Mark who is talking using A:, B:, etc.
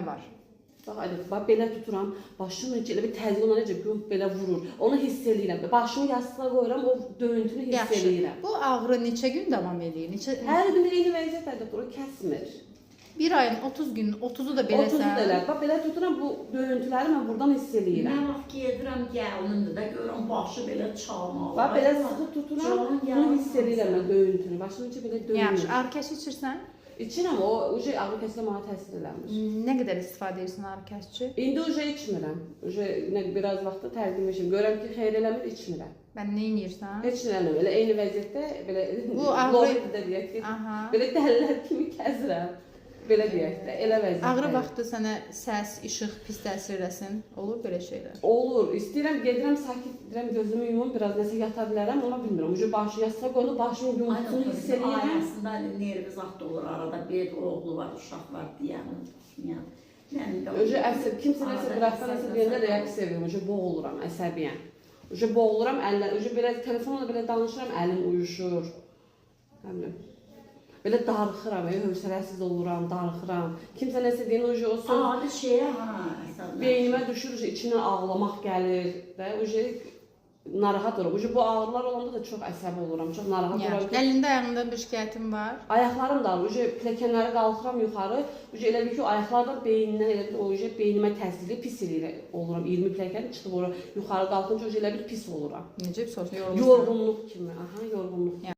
A: var.
B: Bax, bax belə tuturam, başım necə elə bir təzyiq ona necə belə vurur. Onu hiss eləyirəm. Başımı yastığa qoyuram, o döyüntünü hiss eləyirəm.
A: Bu ağrı neçə gün davam edir?
B: Hər gün eyni vəziyyətdə bura kəsmir.
A: Bir ayın 30 gün, 30'u da beləsə.
B: 30 da elə. Bax belə tuturam, bu döyüntüləri mən buradan hiss eləyirəm.
C: Nə vaxt gedirəm gəlinimdə də görürəm başı belə çalmalı.
B: Bax belə sıxı tuturam, bunu hiss eləyirəm mən döyüntünü. Başım necə belə döyünür.
A: Yaxşı, ağrı kəsici içirsən?
B: İçirəm, o ağrı kəsici mənə təsir eləmir.
A: Nə qədər istifadə edirsən ağrı kəsici?
B: İndi içmirəm. Biraz vaxtda tərgimləşim. Görürəm ki, xeyir eləmir, içmirəm.
A: Mən nə edirsən?
B: Heç nə eləmir. Elə eyni vəziyyətdə belə
A: bu ağrı
B: deyək ki,
A: aha.
B: Belə dəlilər kimi kəzirəm. Belə deyək də, elə vəziyyətdə.
A: Ağrı vaxtı sənə səs, işıq pis təsir eləsin. Olur belə şeylər?
B: Olur. İstəyirəm, gedirəm sakit edirəm, gözümü yumum, biraz nəsə yata bilərəm, amma bilmirəm. Başı yastığa qoyulub, başımın yumultusunu hiss edirəm.
C: Ailəsində nervi zat olur, arada bir oğlu var, uşaq var deyənin.
B: Əsəb, kimsə nəsə qıraqdan nəsə deyəndə reaksiya verir, boğuluram, əsəbiyəm. Boğuluram, belə telefonla belə danışıram, əlim uyuşur. Belə darıxıram, hövsələsiz oluram, darıxıram. Kimsə nəsə deyən o son
C: adi şeyə
B: beynimə düşür, içindən ağlamaq gəlir və narahat oluram. Bu ağrılar olanda da çox əsəbi oluram, çox narahat oluram.
A: Əlində, ayağında bir şikayətin var?
B: Ayaqlarım da ağrır, pilləkənləri qalxıram yuxarı. Elə bir ki, o ayaqlar da beynindən beynimə təsirli pis oluram. 20 pilləkəni çıxıb yuxarı qalxınca elə bir pis oluram.
A: Necə pis olsun?
B: Yorğunluq kimi, yorğunluq.